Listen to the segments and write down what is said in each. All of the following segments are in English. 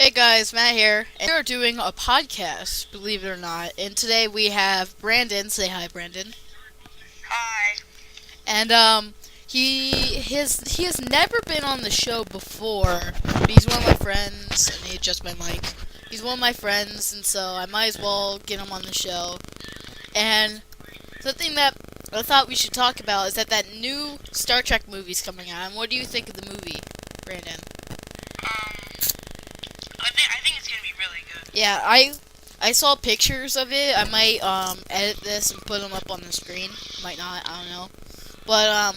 Hey guys, Matt here, and we're doing a podcast, believe it or not. And today we have Brandon. Say hi, Brandon. Hi. And he has never been on the show before. But he's one of my friends, and he adjusts my mic. He's one of my friends, and so I might as well get him on the show. And something that I thought we should talk about is that new Star Trek movie's coming out. And what do you think of the movie, Brandon? I think it's gonna be really good. Yeah, I saw pictures of it. I might edit this and put them up on the screen. Might not. I don't know. But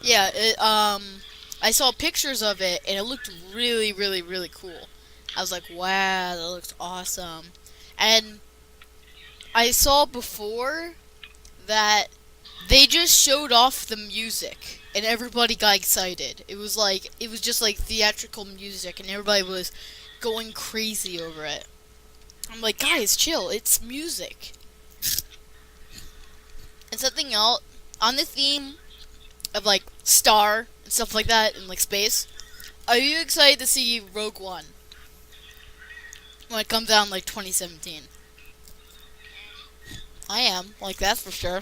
yeah. I saw pictures of it and it looked really, really, really cool. I was like, wow, that looks awesome. And I saw before that they just showed off the music and everybody got excited. It was just like theatrical music and everybody was going crazy over it. I'm like, guys, chill. It's music. And something else on the theme of like star and stuff like that and like space. Are you excited to see Rogue One when it comes out in like 2017? I am. Like that's for sure.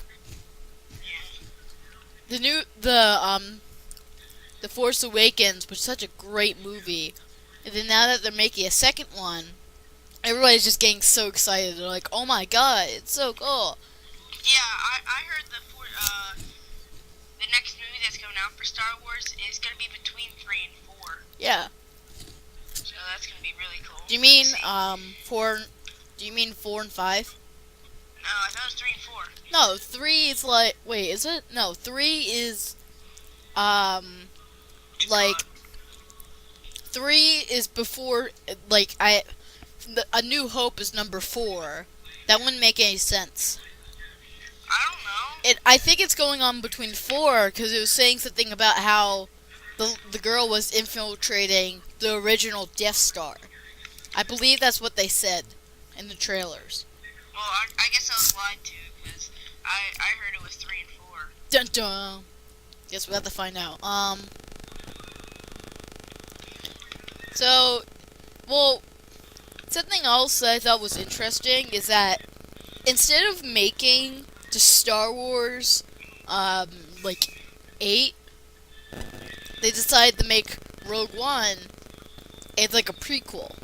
The Force Awakens was such a great movie, and then now that they're making a second one, everybody's just getting so excited. They're like, "Oh my god, it's so cool!" Yeah, I heard the next movie that's coming out for Star Wars is gonna be between 3 and 4. Yeah. So that's gonna be really cool. Do you mean four? Do you mean 4 and 5? No, I thought it was 3 and 4. No, 3 is like. Wait, is it? No, 3 is like 3 is before like A New Hope is number 4. That wouldn't make any sense. I don't know. I think it's going on between 4 because it was saying something about how the girl was infiltrating the original Death Star. I believe that's what they said in the trailers. Well, I guess I was lied to because I heard it was 3 and 4. Dun dun. Guess we have to find out. So, well, something else that I thought was interesting is that instead of making the Star Wars, like 8, they decided to make Rogue One. It's like a prequel.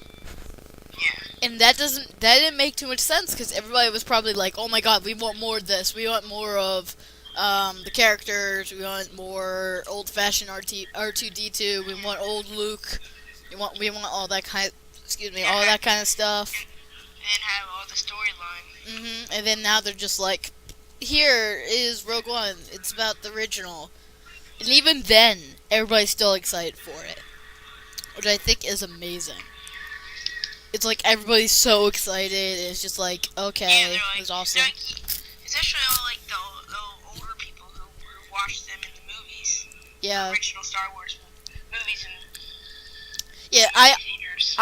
Yeah. And that didn't make too much sense because everybody was probably like, "Oh my god, we want more of this. We want more of the characters. We want more old-fashioned R2D2. We want old Luke. We want all that kind. All that kind of stuff." And have all the storyline. And then now they're just like, "Here is Rogue One. It's about the original." And even then, everybody's still excited for it, which I think is amazing. It's like everybody's so excited. It's just like, okay, Like, it was awesome. Especially all like the older people who watched them in the movies. Yeah, The original Star Wars movies and yeah. theaters.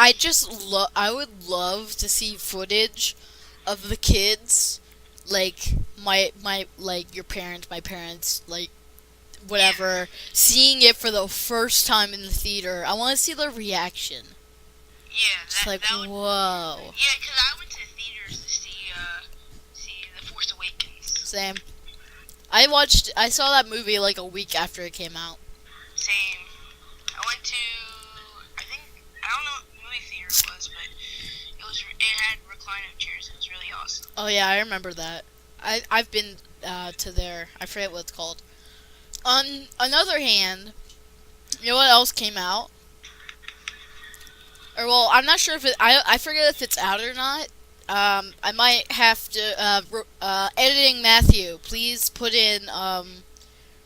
I would love to see footage of the kids, like like my parents, like whatever, seeing it for the first time in the theater. I want to see their reaction. Yeah, It's like, that would. whoa. Yeah, because I went to the theaters to see The Force Awakens. Same. I saw that movie like a week after it came out. Same. I went to, I don't know what movie theater it was, but it had recliner chairs. It was really awesome. Oh yeah, I remember that. I've been to there. I forget what it's called. On another hand, you know what else came out? Or well, I'm not sure if I forget if it's out or not. I might have to editing Matthew. Please put in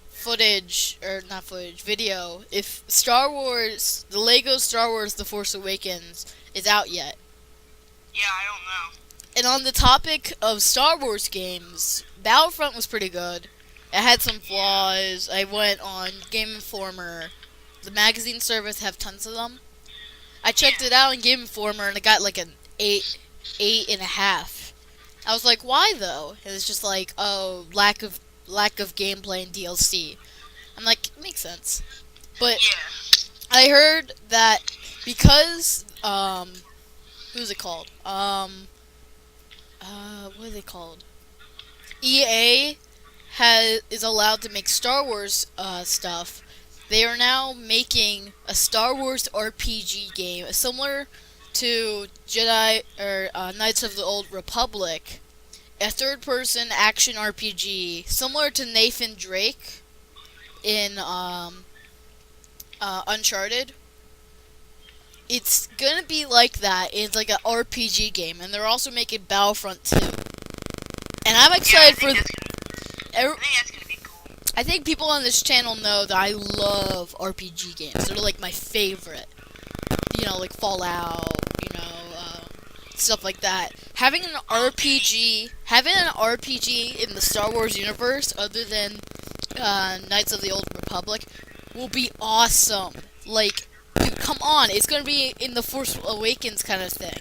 footage or not footage, video. If Star Wars, the Lego Star Wars: The Force Awakens is out yet. Yeah, I don't know. And on the topic of Star Wars games, Battlefront was pretty good. It had some flaws. I went on Game Informer. The magazine service have tons of them. I checked it out on Game Informer and it got like an 8.5. I was like, why though? It was just like, oh, lack of gameplay and DLC. I'm like, it makes sense. But Yeah. I heard that because who's it called? What are they called? EA is allowed to make Star Wars stuff. They are now making a Star Wars RPG game similar to Jedi or Knights of the Old Republic, a third-person action RPG similar to Nathan Drake in Uncharted. It's gonna be like that. It's like an RPG game, and they're also making Battlefront 2. And I'm excited for. I think that's gonna be cool. I think people on this channel know that I love RPG games. They're like my favorite. You know, like Fallout. You know, stuff like that. Having an RPG in the Star Wars universe, other than Knights of the Old Republic, will be awesome. Like, dude, come on, it's gonna be in the Force Awakens kind of thing.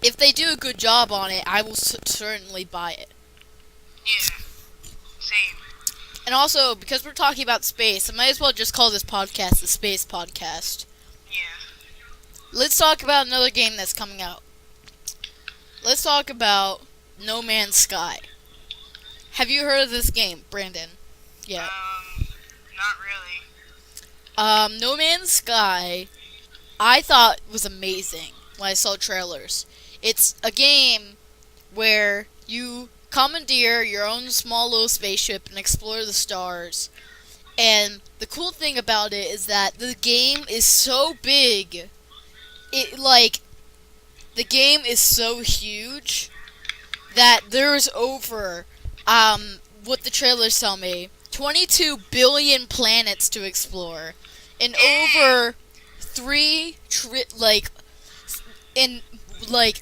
If they do a good job on it, I will certainly buy it. Yeah, same. And also, because we're talking about space, I might as well just call this podcast the Space Podcast. Yeah. Let's talk about another game that's coming out. Let's talk about No Man's Sky. Have you heard of this game, Brandon? Yeah. Not really. No Man's Sky, I thought was amazing when I saw trailers. It's a game where you commandeer your own small little spaceship and explore the stars. And the cool thing about it is that the game is so big. The game is so huge that there's over, what the trailers tell me, 22 billion planets to explore. And over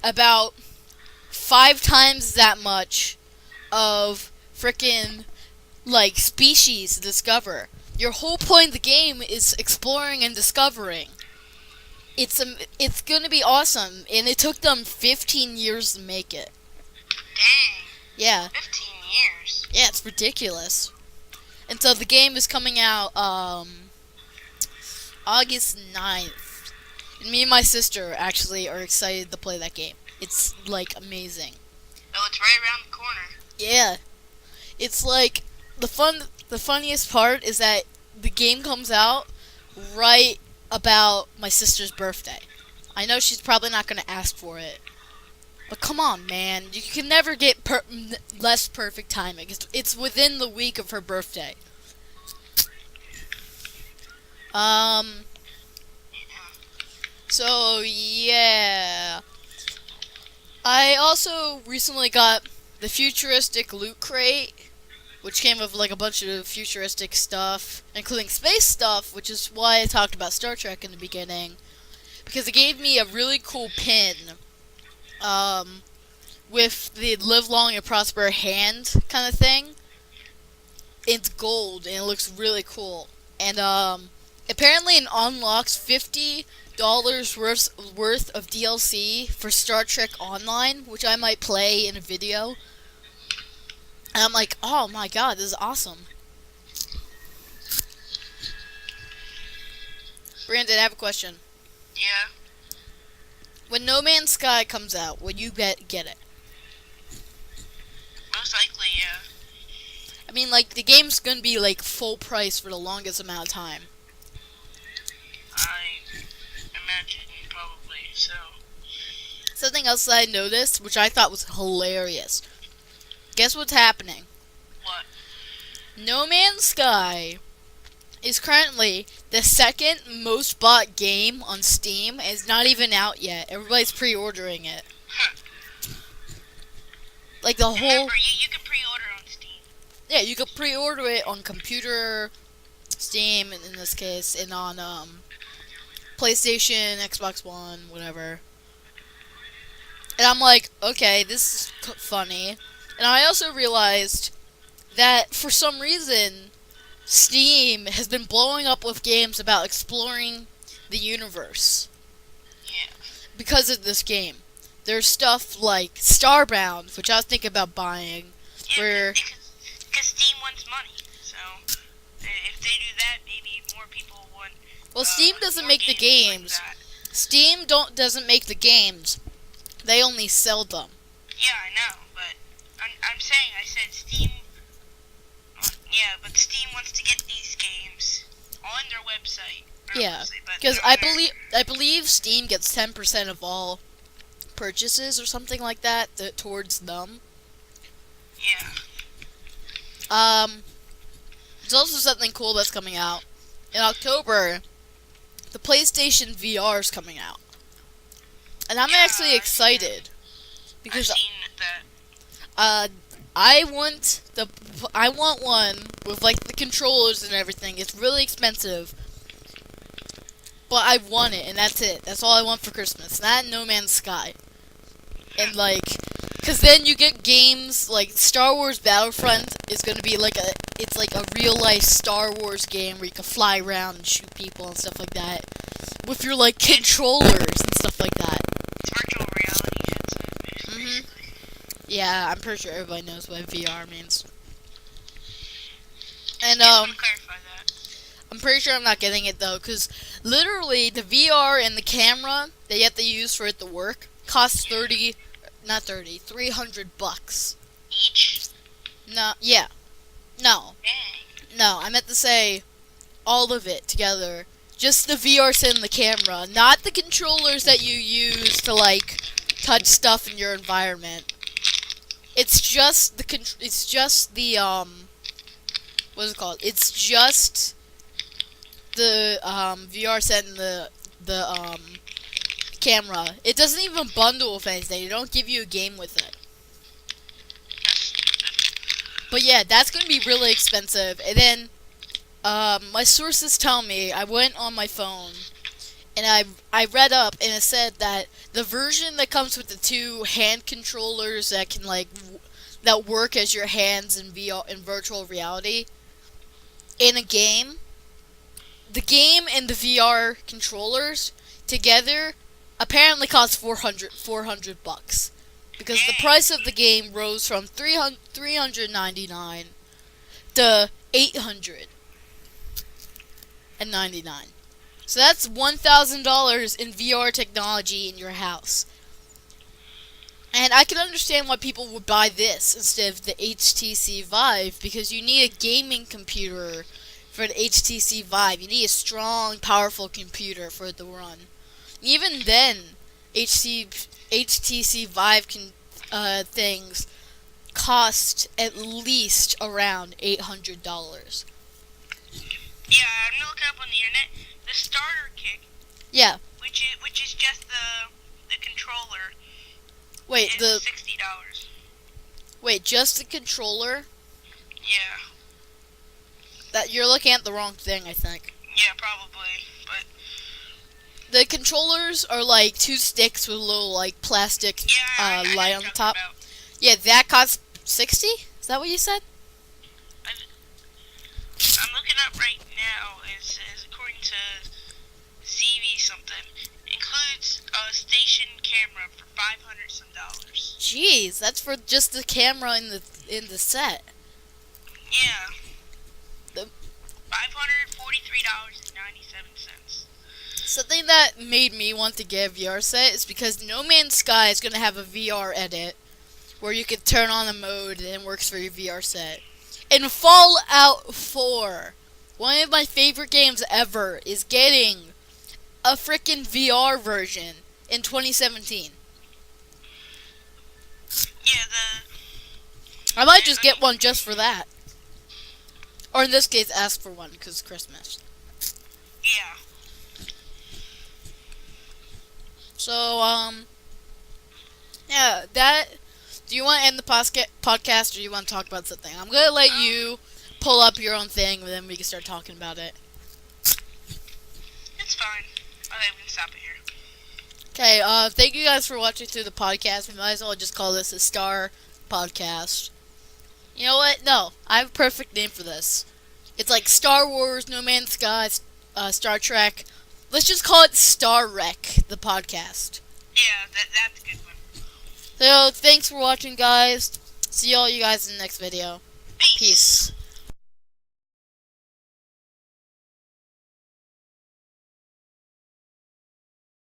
about 5 times that much of frickin' species to discover. Your whole point of the game is exploring and discovering. It's gonna be awesome, and it took them 15 years to make it. Dang. Yeah. 15 years. Yeah, it's ridiculous. And so the game is coming out August 9th. And me and my sister actually are excited to play that game. It's amazing. Oh, it's right around the corner. Yeah. It's the funniest part is that the game comes out right about my sister's birthday. I know she's probably not going to ask for it. But come on, man. You can never get less perfect timing. It's within the week of her birthday. So, yeah. I also recently got the futuristic loot crate, which came with a bunch of futuristic stuff, including space stuff, which is why I talked about Star Trek in the beginning, because it gave me a really cool pin, with the live long and prosper hand kind of thing. It's gold, and it looks really cool. And, apparently it unlocks $50 worth of DLC for Star Trek Online, which I might play in a video. And I'm like, oh my god, this is awesome. Brandon, I have a question. Yeah. When No Man's Sky comes out, would you get it? Most likely, yeah. I mean, the game's gonna be, full price for the longest amount of time. I imagine, probably, so. Something else that I noticed, which I thought was hilarious. Guess what's happening? What? No Man's Sky is currently the second most bought game on Steam, and it's not even out yet. Everybody's pre-ordering it. Huh. The whole... Remember, you can pre-order on Steam. Yeah, you could pre-order it on computer, Steam, in this case, and on, PlayStation, Xbox One, whatever. And I'm like, okay, this is funny. And I also realized that, for some reason, Steam has been blowing up with games about exploring the universe. Yeah. Because of this game. There's stuff like Starbound, which I was thinking about buying, Yeah, where... Because Steam wants money, so if they do that, maybe more people want... Well, Steam doesn't make the games. Like Steam doesn't make the games. They only sell them. Yeah, I know, but I'm saying I said Steam. Yeah, but Steam wants to get these games on their website. Yeah, because I believe Steam gets 10% of all purchases or something like that towards them. Yeah. There's also something cool that's coming out in October. The PlayStation VR is coming out, and I'm actually excited because I've seen that. I want one with like the controllers and everything. It's really expensive, but I want it, and that's it. That's all I want for Christmas. That and No Man's Sky, and like, cause then you get games like Star Wars Battlefront is gonna be like it's like a real life Star Wars game where you can fly around and shoot people and stuff like that with your like controllers and stuff like that. It's virtual reality headset, basically. Yeah, I'm pretty sure everybody knows what VR means. And Just want to clarify that. I'm pretty sure I'm not getting it though, cause literally the VR and the camera that you have to use for it to work costs $300. Each? No, yeah, no, Dang. no. I meant to say all of it together. Just the VR set and the camera, not the controllers that you use to like touch stuff in your environment. It's just the what is it called? It's just the VR set and the camera. It doesn't even bundle with anything. They don't give you a game with it. But yeah, that's gonna be really expensive. And then my sources tell me, I went on my phone and I read up and it said that the version that comes with the two hand controllers that can like that work as your hands in VR in virtual reality in a game, the game and the VR controllers together apparently cost $400 because the price of the game rose from $399 to $899. So that's $1,000 in VR technology in your house. And I can understand why people would buy this instead of the HTC Vive, because you need a gaming computer for the HTC Vive. You need a strong, powerful computer for it to run. Even then, HTC Vive things cost at least around $800. Yeah, I'm gonna look it up on the internet. The starter kit. Yeah. Which is just the controller. Wait, is $60. Wait, just the controller? Yeah. That you're looking at the wrong thing, I think. Yeah, probably, but the controllers are like two sticks with a little like plastic light on the top. About. Yeah, that costs $60? Is that what you said? I'm looking up right now. It says according to ZV something, includes a station camera for $500 some. Jeez, that's for just the camera in the set. Yeah. $543.97. Something that made me want to get a VR set is because No Man's Sky is going to have a VR edit where you can turn on a mode and it works for your VR set. And Fallout 4, one of my favorite games ever, is getting a freaking VR version in 2017. Yeah, I might just get one just for that. Or in this case, ask for one because it's Christmas. Yeah. So, yeah, that. Do you want to end the podcast, or do you want to talk about something? I'm gonna let you pull up your own thing, and then we can start talking about it. It's fine. I think we can stop it here. Okay. Thank you guys for watching through the podcast. We might as well just call this a Star Podcast. You know what? No, I have a perfect name for this. It's like Star Wars, No Man's Sky, Star Trek. Let's just call it Star Wreck, the podcast. Yeah, that's a good one. So, thanks for watching, guys. See all you guys in the next video. Peace.